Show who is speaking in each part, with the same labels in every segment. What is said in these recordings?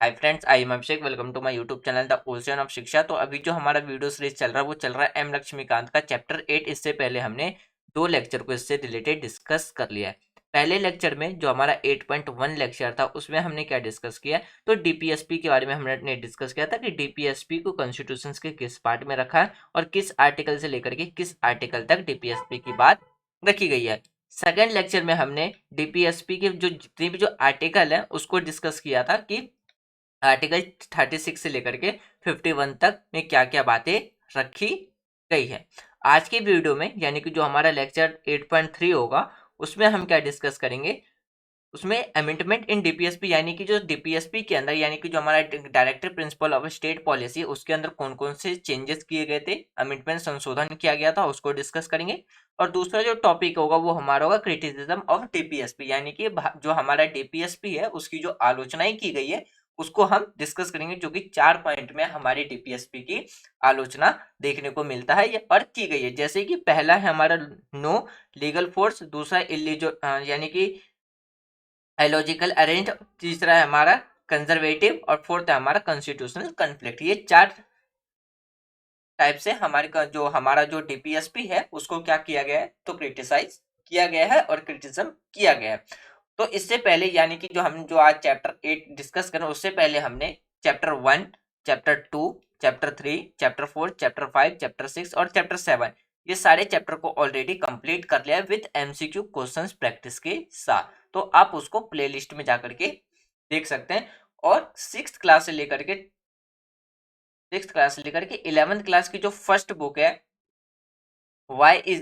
Speaker 1: Hi friends, I am Abhishek. Welcome to my YouTube channel the ocean of Shiksha. तो अभी जो हमारा वीडियो सीरीज चल रहा है वो चल रहा है एम लक्ष्मीकांत का चैप्टर 8। इससे पहले हमने दो लेक्चर को इससे रिलेटेड डिस्कस कर लिया है। पहले लेक्चर में जो हमारा 8.1 लेक्चर था उसमें हमने क्या डिस्कस किया, तो डीपीएसपी के बारे में हमने डिस्कस किया था कि डीपीएसपी को कॉन्स्टिट्यूशन के किस पार्ट में रखा है और किस आर्टिकल से लेकर के किस आर्टिकल तक डीपीएसपी की बात रखी गई है। सेकेंड लेक्चर में हमने डीपीएसपी के जो जितने भी जो आर्टिकल है उसको डिस्कस किया था कि आर्टिकल 36 से लेकर के 51 तक में क्या क्या बातें रखी गई है। आज के वीडियो में यानी कि जो हमारा लेक्चर 8.3 होगा उसमें हम क्या डिस्कस करेंगे, उसमें अमेंडमेंट इन डीपीएसपी यानी कि जो डीपीएसपी के अंदर यानी कि जो हमारा directive principle of state policy उसके अंदर कौन कौन से चेंजेस किए गए थे, अमेंडमेंट संशोधन किया गया था, उसको डिस्कस करेंगे। और दूसरा जो टॉपिक होगा वो हमारा होगा क्रिटिसिज्म ऑफ डीपीएसपी यानी कि जो हमारा डीपीएसपी है उसकी जो आलोचनाएं की गई है उसको हम डिस्कस करेंगे, जो कि 4 पॉइंट में हमारी डीपीएसपी की आलोचना देखने को मिलता है और की गई है। जैसे कि पहला है हमारा नो लीगल फोर्स, दूसरा इलीजो यानी कि एलॉजिकल अरेंज, तीसरा है हमारा कंजर्वेटिव और फोर्थ है हमारा कॉन्स्टिट्यूशनल कन्फ्लिक्ट। ये 4 टाइप से जो हमारा जो डीपीएसपी है उसको क्या किया गया है, तो क्रिटिसाइज किया गया है और क्रिटिसिज्म किया गया है। तो इससे पहले यानी कि जो आज चैप्टर 8 डिस्कस करें उससे पहले हमने chapter 1, chapter 2, chapter 3, chapter 4, chapter 5, chapter 6 और चैप्टर 7 ये सारे चैप्टर को ऑलरेडी कंप्लीट कर लिया है विद एमसीक्यू क्वेश्चंस प्रैक्टिस के साथ। तो आप उसको प्लेलिस्ट में जाकर के देख सकते हैं। और सिक्स क्लास से लेकर के 11th क्लास की जो फर्स्ट बुक है वाई इज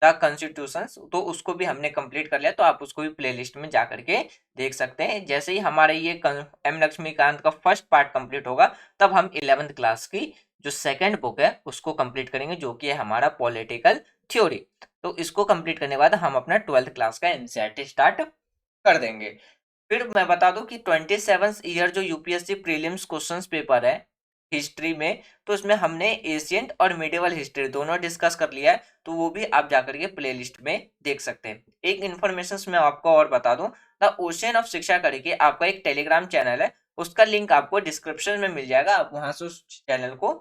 Speaker 1: द कॉन्स्टिट्यूशन, तो उसको भी हमने कंप्लीट कर लिया। तो आप उसको भी प्लेलिस्ट में जा करके देख सकते हैं। जैसे ही हमारे ये एम लक्ष्मीकांत का फर्स्ट पार्ट कंप्लीट होगा तब हम 11th क्लास की जो सेकंड बुक है उसको कंप्लीट करेंगे, जो कि है हमारा पॉलिटिकल थ्योरी। तो इसको कंप्लीट करने के बाद हम अपना 12th क्लास का एनसीईआरटी स्टार्ट कर देंगे। फिर मैं बता दूं कि 27th ईयर जो यूपीएससी प्रीलिम्स क्वेश्चंस पेपर है हिस्ट्री में, तो उसमें हमने एशियंट और मिडिवल हिस्ट्री दोनों डिस्कस कर लिया है। तो वो भी आप जाकर के प्लेलिस्ट में देख सकते हैं। एक इन्फॉर्मेशन मैं आपको और बता दूं, द ओशियन ऑफ शिक्षा करके आपका एक टेलीग्राम चैनल है, उसका लिंक आपको डिस्क्रिप्शन में मिल जाएगा। आप वहां से उस चैनल को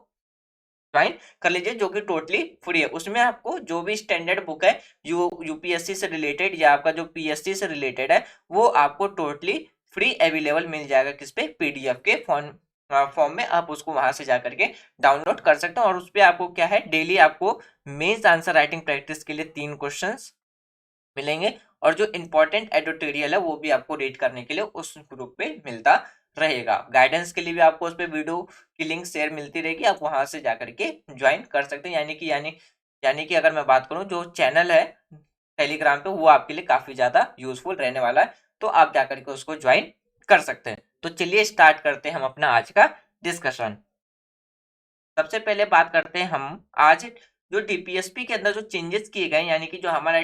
Speaker 1: ज्वाइन कर लीजिए, जो कि टोटली फ्री है। उसमें आपको जो भी स्टैंडर्ड बुक है यूपीएससी से रिलेटेड या आपका जो पीएससी से रिलेटेड है वो आपको टोटली फ्री अवेलेबल मिल जाएगा। किस पे, पीडीएफ के फॉर्म में आप उसको वहां से जाकर के डाउनलोड कर सकते हैं। और उस पर आपको क्या है, डेली आपको मेंस आंसर राइटिंग प्रैक्टिस के लिए 3 क्वेश्चंस मिलेंगे और जो इंपॉर्टेंट एडिटोरियल है वो भी आपको रीड करने के लिए उस ग्रुप पे मिलता रहेगा। गाइडेंस के लिए भी आपको उस पे वीडियो की लिंक शेयर मिलती रहेगी, आप वहां से जाकर के ज्वाइन कर सकते हैं। यानी कि अगर मैं बात करूं जो चैनल है टेलीग्राम पे वो आपके लिए काफी ज्यादा यूजफुल रहने वाला है, तो आप जाकर के उसको ज्वाइन कर सकते हैं। तो चलिए स्टार्ट करते हैं हम अपना आज का डिस्कशन। सबसे पहले बात करते हैं हम आज जो डीपीएसपी के अंदर जो चेंजेस किए गए यानी कि जो हमारा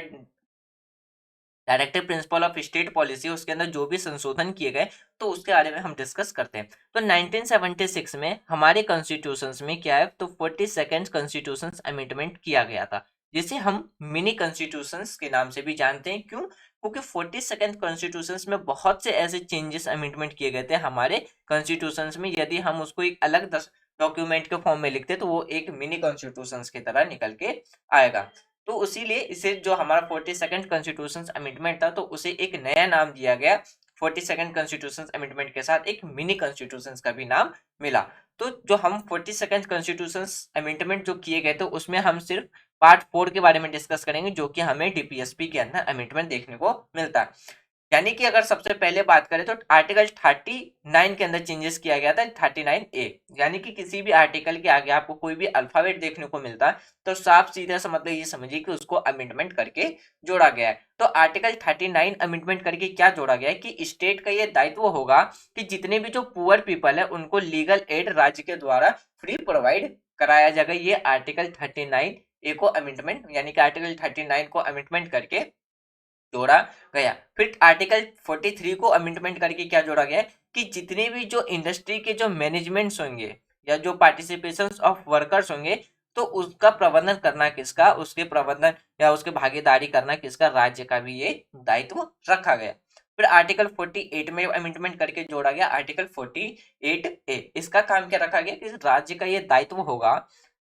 Speaker 1: directive principle of state policy उसके अंदर जो भी संशोधन किए गए तो उसके बारे में हम डिस्कस करते हैं। तो 1976 में हमारे कॉन्स्टिट्यूशंस में क्या है, तो 42nd कॉन्स्टिट्यूशन अमेंडमेंट किया गया था, जिसे हम मिनी कॉन्स्टिट्यूशंस के नाम से भी जानते हैं। क्यों? क्योंकि 42nd कॉन्स्टिट्यूशंस में बहुत से ऐसे चेंजेस अमेंडमेंट किए गए थे हमारे कॉन्स्टिट्यूशंस में। यदि हम उसको एक अलग डॉक्यूमेंट के फॉर्म में लिखते तो वो एक मिनी कॉन्स्टिट्यूशंस की तरह निकल के आएगा। तो उसीलिए इसे जो हमारा 42nd कॉन्स्टिट्यूशन अमेंडमेंट था तो उसे एक नया नाम दिया गया। 42nd कॉन्स्टिट्यूशन अमेंडमेंट के साथ एक मिनी कॉन्स्टिट्यूशन का भी नाम मिला। तो जो हम 42nd कॉन्स्टिट्यूशन अमेंडमेंट जो किए गए थे उसमें हम सिर्फ पार्ट 4 के बारे में डिस्कस करेंगे, जो कि हमें डीपीएसपी के अंदर अमेंडमेंट देखने को मिलता है। यानी कि अगर सबसे पहले बात करें तो आर्टिकल 39 के अंदर चेंजेस किया गया था 39A। यानी कि किसी भी आर्टिकल के आगे आपको कोई भी अल्फाबेट देखने को मिलता है तो साफ सीधा सा मतलब ये समझिए कि उसको अमेंडमेंट करके जोड़ा गया है। तो आर्टिकल 39 अमेंडमेंट करके क्या जोड़ा गया है कि स्टेट का ये दायित्व होगा कि जितने भी जो पुअर पीपल है उनको लीगल एड राज्य के द्वारा फ्री प्रोवाइड कराया जाएगा। ये आर्टिकल 39A को अमेंडमेंट यानी कि आर्टिकल 39 को अमेंडमेंट करके जोड़ा गया। फिर आर्टिकल 43 को अमेंडमेंट करके क्या जोड़ा गया कि जितने भी जो इंडस्ट्री के जो मैनेजमेंट्स होंगे या जो पार्टिसिपेशन ऑफ वर्कर्स होंगे तो उसका प्रबंधन करना किसका, उसके प्रबंधन या उसके भागीदारी करना किसका, राज्य का भी ये दायित्व रखा गया। फिर आर्टिकल 48 में अमेंडमेंट करके जोड़ा गया आर्टिकल 48A। इसका काम क्या रखा गया कि राज्य का ये दायित्व होगा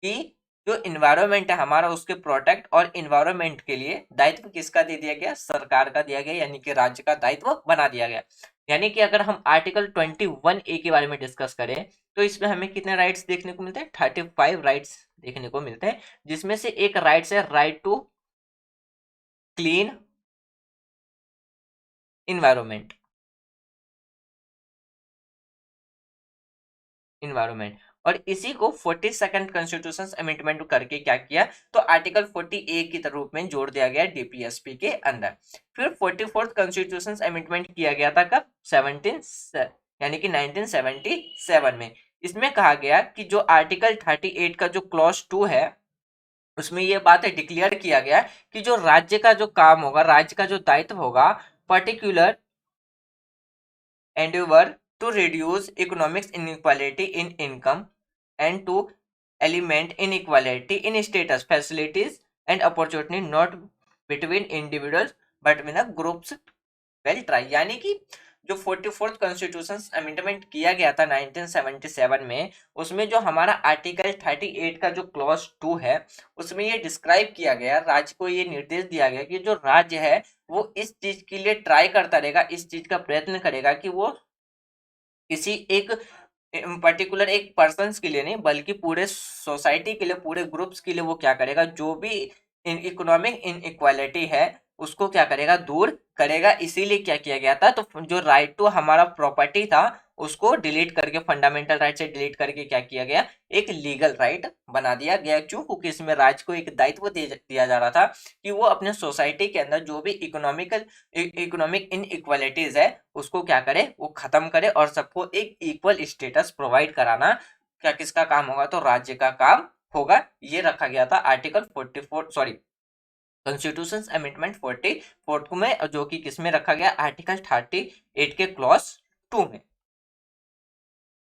Speaker 1: कि जो इन्वायरमेंट है हमारा उसके प्रोटेक्ट, और इन्वायरमेंट के लिए दायित्व किसका दे दिया गया, सरकार का दिया गया, यानी कि राज्य का दायित्व बना दिया गया। यानी कि अगर हम आर्टिकल 21A के बारे में डिस्कस करें तो इसमें हमें कितने राइट्स देखने को मिलते हैं, 35 राइट्स देखने को मिलते हैं, जिसमें से एक राइट्स है राइट टू क्लीन इन्वायरमेंट। और इसी को 42nd कॉन्स्टिट्यूशन अमेंडमेंट करके क्या किया, तो आर्टिकल 40A के रूप में जोड़ दिया गया डीपीएसपी के अंदर। फिर 44th कॉन्स्टिट्यूशन अमेंडमेंट किया गया था कब, 1977 में। इसमें कहा गया कि जो आर्टिकल 38 का जो क्लॉज 2 है उसमें यह बात है डिक्लेयर किया गया कि जो राज्य का जो काम होगा, राज्य का जो दायित्व होगा, particular endeavor to reduce economic inequality in income and to eliminate inequality in status, facilities and opportunity not between individuals but between the groups well try। यानी कि जो 44th कॉन्स्टिट्यूशन अमेंडमेंट किया गया था 1977 में, उसमें जो हमारा आर्टिकल 38 का जो क्लॉज 2 है उसमें ये डिस्क्राइब किया गया, राज्य को ये निर्देश दिया गया कि जो राज्य है वो इस चीज के लिए ट्राई करता रहेगा, इस चीज का प्रयत्न करेगा कि वो किसी एक पर्टिकुलर एक पर्सन के लिए नहीं बल्कि पूरे सोसाइटी के लिए, पूरे ग्रुप्स के लिए वो क्या करेगा, जो भी इकोनॉमिक इनइक्वालिटी है उसको क्या करेगा, दूर करेगा। इसीलिए क्या किया गया था, तो जो राइट टू हमारा प्रॉपर्टी था उसको डिलीट करके, फंडामेंटल राइट से डिलीट करके क्या किया गया, एक लीगल राइट बना दिया गया। क्यों, क्योंकि इसमें राज्य को एक दायित्व दिया जा रहा था कि वो अपने सोसाइटी के अंदर जो भी इकोनॉमिक इनइक्वालिटीज है उसको क्या करे, वो खत्म करे और सबको एक इक्वल स्टेटस प्रोवाइड कराना क्या किसका काम होगा, तो राज्य का काम होगा। ये रखा गया था आर्टिकल 44 सॉरी कॉन्स्टिट्यूशन अमेंडमेंट 44 में, जो कि किसमें रखा गया, आर्टिकल 38 के क्लॉज 2 में।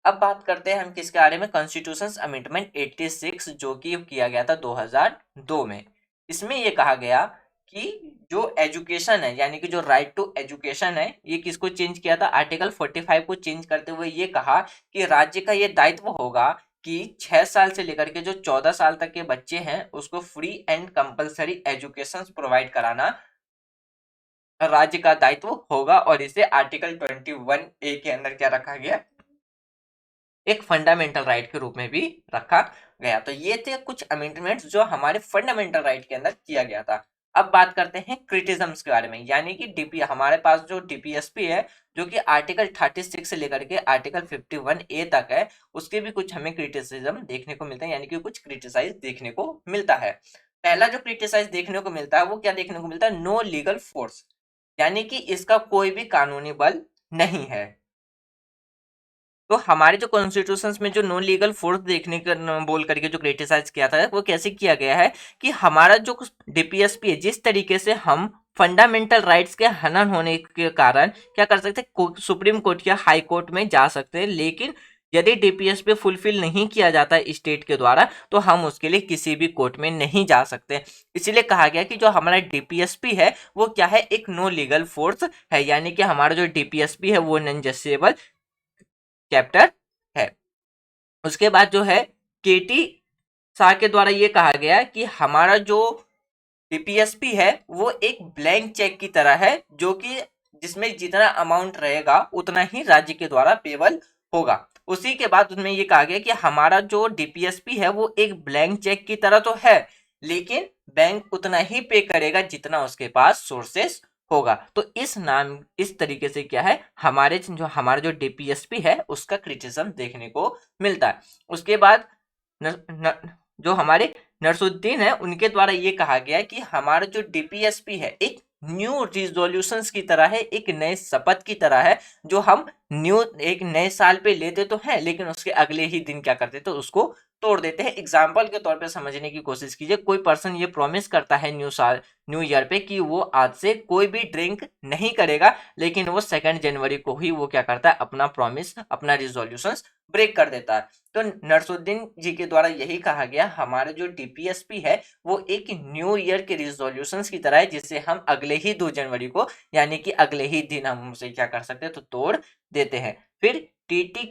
Speaker 1: अब बात करते हैं हम किसके बारे में, कॉन्स्टिट्यूशन अमेंडमेंट 86 जो कि किया गया था 2002 में। इसमें यह कहा गया कि जो एजुकेशन है, यानी कि जो राइट टू एजुकेशन है, ये किसको चेंज किया था, आर्टिकल 45 को चेंज करते हुए ये कहा कि राज्य का ये दायित्व होगा कि 6 साल से लेकर के जो 14 साल तक के बच्चे हैं उसको free and compulsory education provide कराना राज्य का दायित्व होगा। और इसे आर्टिकल 21A के अंदर क्या रखा गया, एक फंडामेंटल राइट के रूप में भी रखा गया। तो ये थे कुछ अमेंडमेंट्स जो हमारे फंडामेंटल राइट के अंदर किया गया था। अब बात करते हैं क्रिटिसिज्म्स के बारे में, यानी कि डीपी हमारे पास जो डीपीएसपी है जो कि आर्टिकल 36 से लेकर के आर्टिकल 51A तक है, उसके भी कुछ हमें क्रिटिसिज्म देखने को मिलते हैं, यानी कि कुछ क्रिटिसाइज देखने को मिलता है। पहला जो क्रिटिसाइज देखने को मिलता है वो क्या देखने को मिलता है, नो लीगल फोर्स, यानी कि इसका कोई भी कानूनी बल नहीं है। तो हमारे जो कॉन्स्टिट्यूशंस में जो नॉन लीगल फोर्स देखने का बोल करके जो क्रिटिसाइज किया था वो कैसे किया गया है कि हमारा जो डीपीएसपी है, जिस तरीके से हम फंडामेंटल राइट्स के हनन होने के कारण क्या कर सकते हैं, सुप्रीम कोर्ट या हाई कोर्ट में जा सकते हैं, लेकिन यदि डीपीएसपी फुलफिल नहीं किया जाता है स्टेट के द्वारा तो हम उसके लिए किसी भी कोर्ट में नहीं जा सकते। इसीलिए कहा गया कि जो हमारा डीपीएसपी है वो क्या है, एक नो लीगल फोर्स है, यानी कि हमारा जो डीपीएसपी है वो नॉन जस्टिसेबल चैप्टर है। उसके बाद जो है केटी शाह के द्वारा ये कहा गया कि हमारा जो डीपीएसपी है वो एक ब्लैंक चेक की तरह है, जो कि जिसमें जितना अमाउंट रहेगा उतना ही राज्य के द्वारा पेबल होगा। उसी के बाद उसमें ये कहा गया कि हमारा जो डीपीएसपी है वो एक ब्लैंक चेक की तरह तो है, लेकिन बैंक उतना ही पे करेगा जितना उसके पास सोर्सेस होगा। तो इस तरीके से क्या है, हमारा जो डीपीएसपी है उसका क्रिटिसिज्म देखने को मिलता है। उसके बाद जो हमारे नरसुद्दीन है उनके द्वारा ये कहा गया कि हमारा जो डीपीएसपी है एक न्यू रिजोल्यूशंस की तरह है, एक नए शपथ की तरह है, जो हम एक नए साल पे लेते तो हैं लेकिन उसके अगले ही दिन क्या करते तो उसको तोड़ देते हैं। एग्जाम्पल के तौर पे समझने की कोशिश कीजिए, कोई पर्सन ये प्रॉमिस करता है न्यू ईयर पे कि वो आज से कोई भी ड्रिंक नहीं करेगा, लेकिन वो 2 जनवरी को ही वो क्या करता है, अपना प्रॉमिस, अपना रिजोल्यूशन ब्रेक कर देता है। तो नरसुद्दीन जी के द्वारा यही कहा गया, हमारा जो डीपीएसपी है वो एक न्यू ईयर के रिजोल्यूशंस की तरह है, जिसे हम अगले ही 2 जनवरी को यानी कि अगले ही दिन हम उसे क्या कर सकते हैं, तो तोड़ देते हैं। फिर टीटी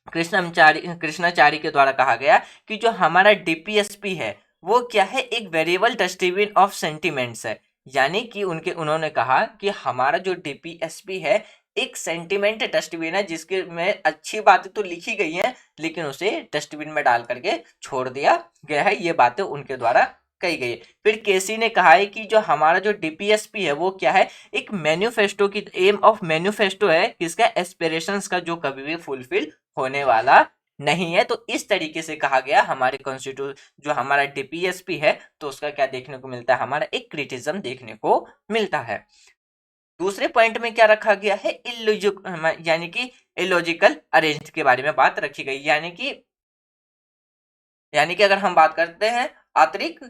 Speaker 1: कृष्णाचारी के द्वारा कहा गया कि जो हमारा डीपीएसपी है वो क्या है, एक वेरिएबल डस्टबिन ऑफ सेंटिमेंट्स है। यानी कि उन्होंने कहा कि हमारा जो डीपीएसपी है एक सेंटिमेंट डस्टबिन है, जिसके में अच्छी बातें तो लिखी गई हैं लेकिन उसे डस्टबिन में डाल करके छोड़ दिया गया है। ये बातें उनके द्वारा कही गई। फिर केसी ने कहा है कि जो हमारा जो डीपीएसपी है वो क्या है, एक मैन्युफेस्टो की एम ऑफ मैन्युफेस्टो है, किसका, एस्पिरेशंस का, जो कभी भी फुलफिल होने वाला नहीं है। तो इस तरीके से कहा गया हमारे कॉन्स्टिट्यूट जो हमारा डीपीएसपी है, तो उसका क्या देखने को मिलता है, हमारा एक क्रिटिज्म देखने को मिलता है। दूसरे पॉइंट में क्या रखा गया है, यानी कि इलॉजिकल अरेंज के बारे में बात रखी गई। यानी कि अगर हम बात करते हैं आंतरिक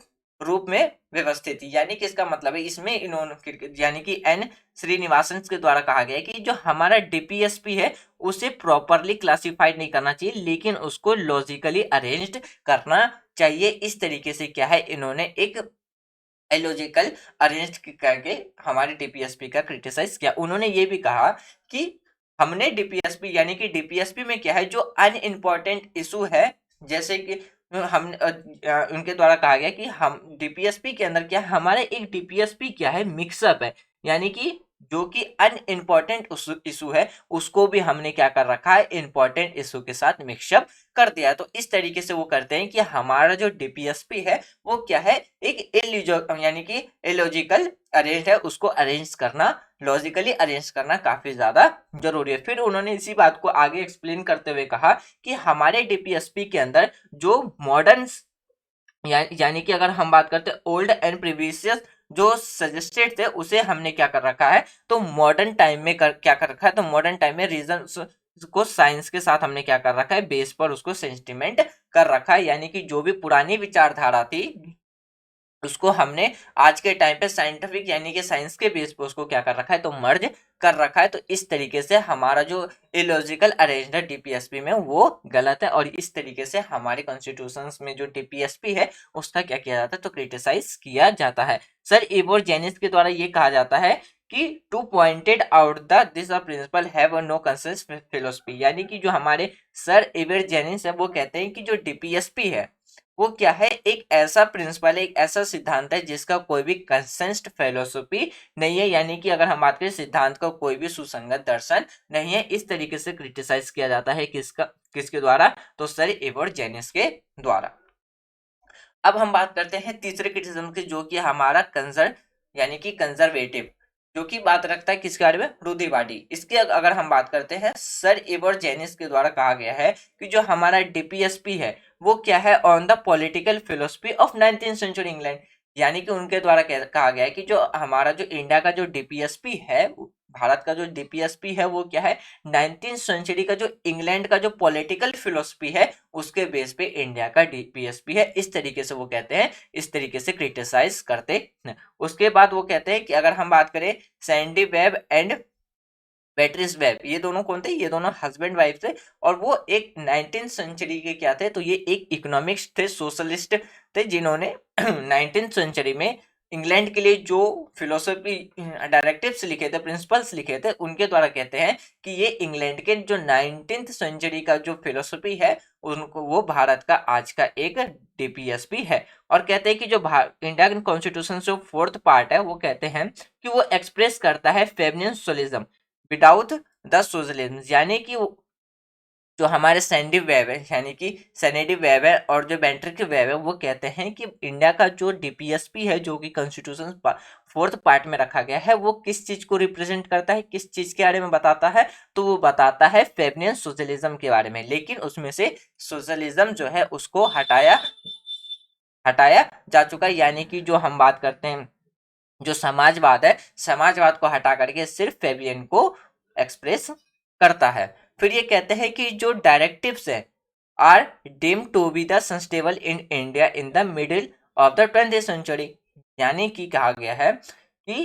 Speaker 1: रूप में व्यवस्थित, यानी कि इसका मतलब है इसमें इन्होंने यानी कि एन श्रीनिवासन के द्वारा कहा गया है कि जो हमारा डीपीएसपी है उसे प्रॉपरली क्लासिफाइड नहीं करना चाहिए, लेकिन उसको लॉजिकली अरेंज्ड करना चाहिए। इस तरीके से क्या है, इन्होंने एक इलॉजिकल अरेंज करके हमारे डीपीएसपी का क्रिटिसाइज किया। उन्होंने ये भी कहा कि हमने डीपीएसपी यानी कि डीपीएसपी में क्या है, जो अनइम्पॉर्टेंट इशू है, जैसे कि हम उनके द्वारा कहा गया कि हम डीपीएसपी के अंदर क्या है, हमारे एक डीपीएसपी क्या है, मिक्सअप है, यानी कि जो कि अनइम्पॉर्टेंट इशू है उसको भी हमने क्या कर रखा है, इंपॉर्टेंट इशू के साथ मिक्सअप कर दिया है। तो इस तरीके से वो करते हैं कि हमारा जो डीपीएसपी है वो क्या है, एक यानी कि इलॉजिकल अरेंज है, उसको अरेंज करना, लॉजिकली अरेंज करना काफी ज्यादा जरूरी है। फिर उन्होंने इसी बात को आगे एक्सप्लेन करते हुए कहा कि हमारे डीपीएसपी के अंदर जो मॉडर्न यानी कि अगर हम बात करते हैं ओल्ड एंड प्रीवियस जो सजेस्टेड थे उसे हमने क्या कर रखा है, तो मॉडर्न टाइम में क्या कर रखा है, तो मॉडर्न टाइम में रीजन को साइंस के साथ हमने क्या कर रखा है, बेस पर उसको सेंटिमेंट कर रखा है। यानी कि जो भी पुरानी विचारधारा थी उसको हमने आज के टाइम पे साइंटिफिक यानी कि साइंस के बेस पे उसको क्या कर रखा है, तो मर्ज कर रखा है। तो इस तरीके से हमारा जो इलॉजिकल अरेंज्ड डीपीएसपी में वो गलत है, और इस तरीके से हमारे कॉन्स्टिट्यूशंस में जो डीपीएसपी है उसका क्या किया जाता है, तो क्रिटिसाइज किया जाता है। सर इवोर जेनिस के द्वारा ये कहा जाता है कि to pointed out the this principle have no consensus philosophy, यानी कि जो हमारे सर इवर जेनिस है वो कहते हैं कि जो डीपीएसपी है वो क्या है, एक ऐसा प्रिंसिपल है, एक ऐसा सिद्धांत है जिसका कोई भी कंसेंस्ड फिलोसफी नहीं है, यानी कि अगर हम बात करें सिद्धांत का कोई भी सुसंगत दर्शन नहीं है। इस तरीके से क्रिटिसाइज किया जाता है किसके द्वारा, तो सर इवोर जेनिस के द्वारा। अब हम बात करते हैं तीसरे क्रिटिसिज्म की, जो कि हमारा यानी कि कंजर्वेटिव, जो कि बात रखता है किसके बारे में, रूढ़िवादी। इसके अगर हम बात करते हैं सर इवर जेनिस के द्वारा कहा गया है कि जो हमारा डीपीएसपी है वो क्या है, on the political philosophy of 19th century England. यानी कि उनके द्वारा कहा गया है कि जो हमारा जो इंडिया का जो डीपीएसपी है, भारत का जो डीपीएसपी है वो क्या है, 19th सेंचुरी का जो इंग्लैंड का जो पॉलिटिकल फिलोसफी है उसके बेस पे इंडिया का डीपीएसपी है। इस तरीके से वो कहते हैं, इस तरीके से क्रिटिसाइज करते हैं। उसके बाद वो कहते हैं कि अगर हम बात करें Sandy web and batteries web, ये दोनों कौन थे, ये दोनों हस्बैंड वाइफ थे, और वो एक 19th सेंचुरी के क्या थे, तो ये एक इकोनॉमिक्स थे, सोशलिस्ट थे, जिन्होंने 19th सेंचुरी में इंग्लैंड के लिए जो फिलोसफी डायरेक्टिव्स लिखे थे, प्रिंसिपल्स लिखे थे, उनके द्वारा कहते हैं कि ये इंग्लैंड के जो 19th सेंचुरी का जो फिलोसफी है उनको वो भारत का आज का एक डीपीएसपी है। और कहते हैं कि जो इंडियन कॉन्स्टिट्यूशन जो 4th पार्ट है वो कहते हैं कि वो एक्सप्रेस करता है feminine socialism without the socialism, यानी कि जो हमारे सैंडी वेब है, यानी कि सैनेडी वेब है और जो बेंट्रिक वेब है, वो कहते हैं कि इंडिया का जो डीपीएसपी है जो कि कॉन्स्टिट्यूशन 4th पार्ट में रखा गया है वो किस चीज को रिप्रेजेंट करता है, किस चीज के बारे में बताता है, तो वो बताता है फेमिनिन सोशलिज्म के बारे में। लेकिन उसमें से सोशलिज्म जो है उसको हटाया जा चुका है, यानी कि जो हम बात करते हैं जो समाजवाद है, समाजवाद को हटा करके सिर्फ फेबियन को एक्सप्रेस करता है। फिर ये कहते हैं कि जो डायरेक्टिव्स है are deemed to be the sustainable in India in the middle of the 20th century. यानी कि कहा गया है कि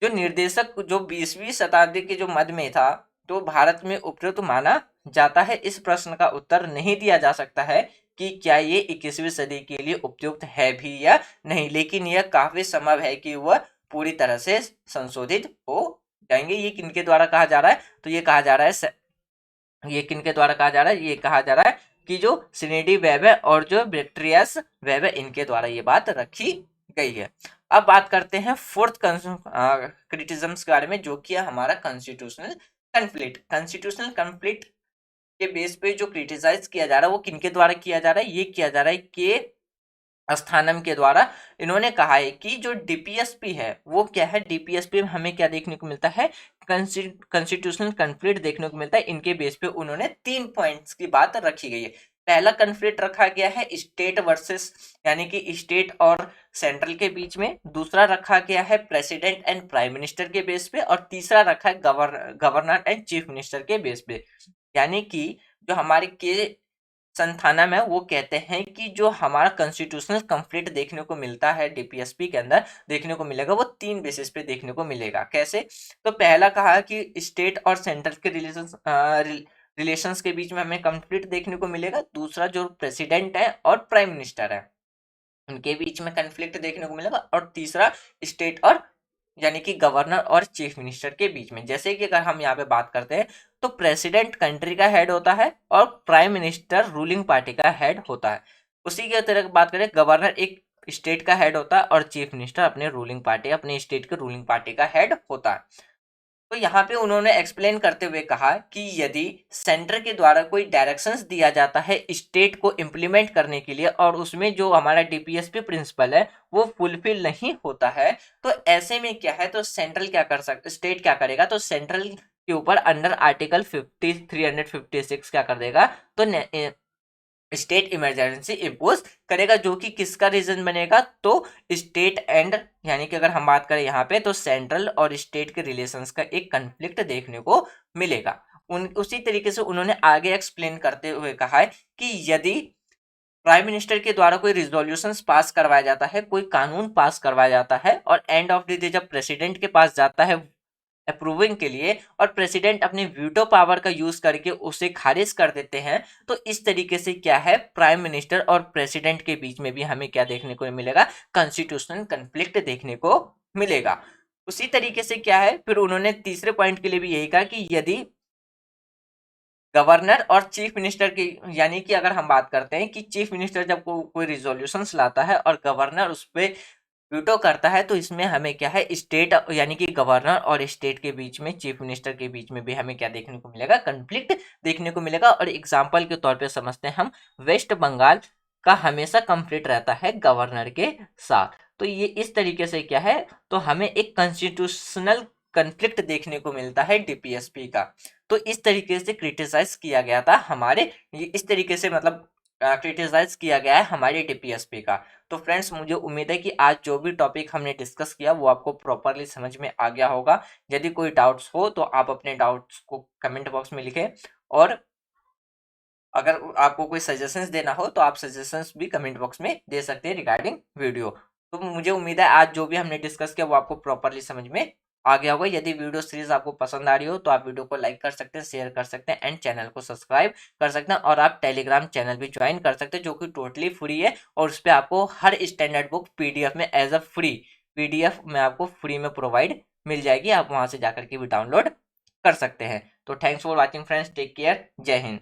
Speaker 1: जो निर्देशक जो 20वीं शताब्दी के जो मध्य में था तो भारत में उपयुक्त माना जाता है। इस प्रश्न का उत्तर नहीं दिया जा सकता है कि क्या ये 21वीं सदी के लिए उपयुक्त है भी या नहीं, लेकिन यह काफी संभव है कि वह पूरी तरह से संशोधित हो जाएंगे। ये किनके द्वारा कहा जा रहा है? तो ये कहा जा रहा है, ये किनके द्वारा कहा जा रहा है? ये कहा जा रहा है कि जो सिनेडी वेबर और जो बैक्टीरियस वेबर इनके द्वारा ये बात रखी गई है। अब बात करते हैं फोर्थ क्रिटिसिज्म्स के बारे में, जो कि है हमारा कॉन्स्टिट्यूशनल कन्फ्लिक्ट। कॉन्स्टिट्यूशनल कन्फ्लिक्ट के बेस पे जो क्रिटिसाइज किया जा रहा है वो किनके द्वारा किया जा रहा है? ये किया जा रहा है कि स्थानम के द्वारा। इन्होंने कहा है कि जो डीपीएसपी है वो क्या है, डीपीएसपी में हमें क्या देखने को मिलता है? कॉन्स्टिट्यूशनल कन्फ्लिक्ट देखने को मिलता है। इनके बेस पे उन्होंने 3 पॉइंट्स की बात रखी गई है। पहला कन्फ्लिक्ट रखा गया है स्टेट वर्सेस, यानी कि स्टेट और सेंट्रल के बीच में। दूसरा रखा गया है प्रेसिडेंट एंड प्राइम मिनिस्टर के बेस पे, और तीसरा रखा है गवर्नर एंड चीफ मिनिस्टर के बेस पे। यानी कि जो हमारे के संथाना में वो कहते हैं कि जो हमारा कॉन्स्टिट्यूशनल कॉन्फ्लिक्ट देखने को मिलता है डीपीएसपी के अंदर देखने को मिलेगा, वो 3 बेसिस पे देखने को मिलेगा। कैसे? तो पहला कहा कि स्टेट और सेंट्रल के रिलेशंस के बीच में हमें कॉन्फ्लिक्ट देखने को मिलेगा। दूसरा जो प्रेसिडेंट है और प्राइम मिनिस्टर है उनके बीच में कॉन्फ्लिक्ट देखने को मिलेगा। और तीसरा स्टेट और यानी कि गवर्नर और चीफ मिनिस्टर के बीच में। जैसे कि अगर हम यहाँ पे बात करते हैं तो प्रेसिडेंट कंट्री का हेड होता है और प्राइम मिनिस्टर रूलिंग पार्टी का हेड होता है। उसी की तरह बात करें, गवर्नर एक स्टेट का हेड होता है और चीफ मिनिस्टर अपने रूलिंग पार्टी, अपने स्टेट के रूलिंग पार्टी का हेड होता है। तो यहाँ पे उन्होंने एक्सप्लेन करते हुए कहा कि यदि सेंटर के द्वारा कोई डायरेक्शंस दिया जाता है स्टेट को इम्प्लीमेंट करने के लिए और उसमें जो हमारा डीपीएसपी प्रिंसिपल है वो फुलफिल नहीं होता है, तो ऐसे में क्या है, तो सेंट्रल क्या कर सकता, स्टेट क्या करेगा, तो सेंट्रल के ऊपर अंडर आर्टिकल 356 क्या कर देगा, तो स्टेट इमरजेंसी इम्पोज करेगा, जो कि किसका रीजन बनेगा, तो स्टेट एंड, यानी कि अगर हम बात करें यहाँ पे तो सेंट्रल और स्टेट के रिलेशंस का एक कन्फ्लिक्ट देखने को मिलेगा। उसी तरीके से उन्होंने आगे एक्सप्लेन करते हुए कहा है कि यदि प्राइम मिनिस्टर के द्वारा कोई रिजोल्यूशन पास करवाया जाता है, कोई कानून पास करवाया जाता है और एंड ऑफ द डे जब प्रेसिडेंट के पास जाता है अप्रूविंग के लिए और प्रेसिडेंट अपने वीटो पावर का यूज करके उसे खारिज कर देते हैं, तो इस तरीके से क्या है, प्राइम मिनिस्टर और प्रेसिडेंट के बीच में भी हमें क्या देखने को मिलेगा, कॉन्स्टिट्यूशनल कन्फ्लिक्ट देखने को मिलेगा। उसी तरीके से क्या है, फिर उन्होंने तीसरे पॉइंट के लिए भी यही कहा कि यदि गवर्नर और चीफ मिनिस्टर की, यानी कि अगर हम बात करते हैं कि चीफ मिनिस्टर जब कोई रिजोल्यूशन लाता है और गवर्नर उस पर वीटो करता है, तो इसमें हमें क्या है, स्टेट यानी कि गवर्नर और स्टेट के बीच में, चीफ मिनिस्टर के बीच में भी हमें क्या देखने को मिलेगा, कन्फ्लिक्ट देखने को मिलेगा। और एग्जाम्पल के तौर पे समझते हैं हम, वेस्ट बंगाल का हमेशा कन्फ्लिक्ट रहता है गवर्नर के साथ। तो ये इस तरीके से क्या है, तो हमें एक कॉन्स्टिट्यूशनल कन्फ्लिक्ट देखने को मिलता है डीपीएसपी का। तो इस तरीके से क्रिटिसाइज किया गया था हमारे, इस तरीके से मतलब क्रिटिसाइज किया गया है हमारे डीपीएसपी का। तो फ्रेंड्स, मुझे उम्मीद है कि आज जो भी टॉपिक हमने डिस्कस किया वो आपको प्रॉपरली समझ में आ गया होगा। यदि कोई डाउट्स हो तो आप अपने डाउट्स को कमेंट बॉक्स में लिखें, और अगर आपको कोई सजेशंस देना हो तो आप सजेशंस भी कमेंट बॉक्स में दे सकते हैं रिगार्डिंग वीडियो। तो मुझे उम्मीद है आज जो भी हमने डिस्कस किया वो आपको प्रॉपरली समझ में आ गया होगा। यदि वीडियो सीरीज आपको पसंद आ रही हो तो आप वीडियो को लाइक कर सकते हैं, शेयर कर सकते हैं एंड चैनल को सब्सक्राइब कर सकते हैं, और आप टेलीग्राम चैनल भी ज्वाइन कर सकते हैं जो कि टोटली फ्री है, और उस पर आपको हर स्टैंडर्ड बुक पीडीएफ में एज अ फ्री पीडीएफ में आपको फ्री में प्रोवाइड मिल जाएगी। आप वहां से जाकर के भी डाउनलोड कर सकते हैं। तो thanks for watching friends, take care, जय हिंद।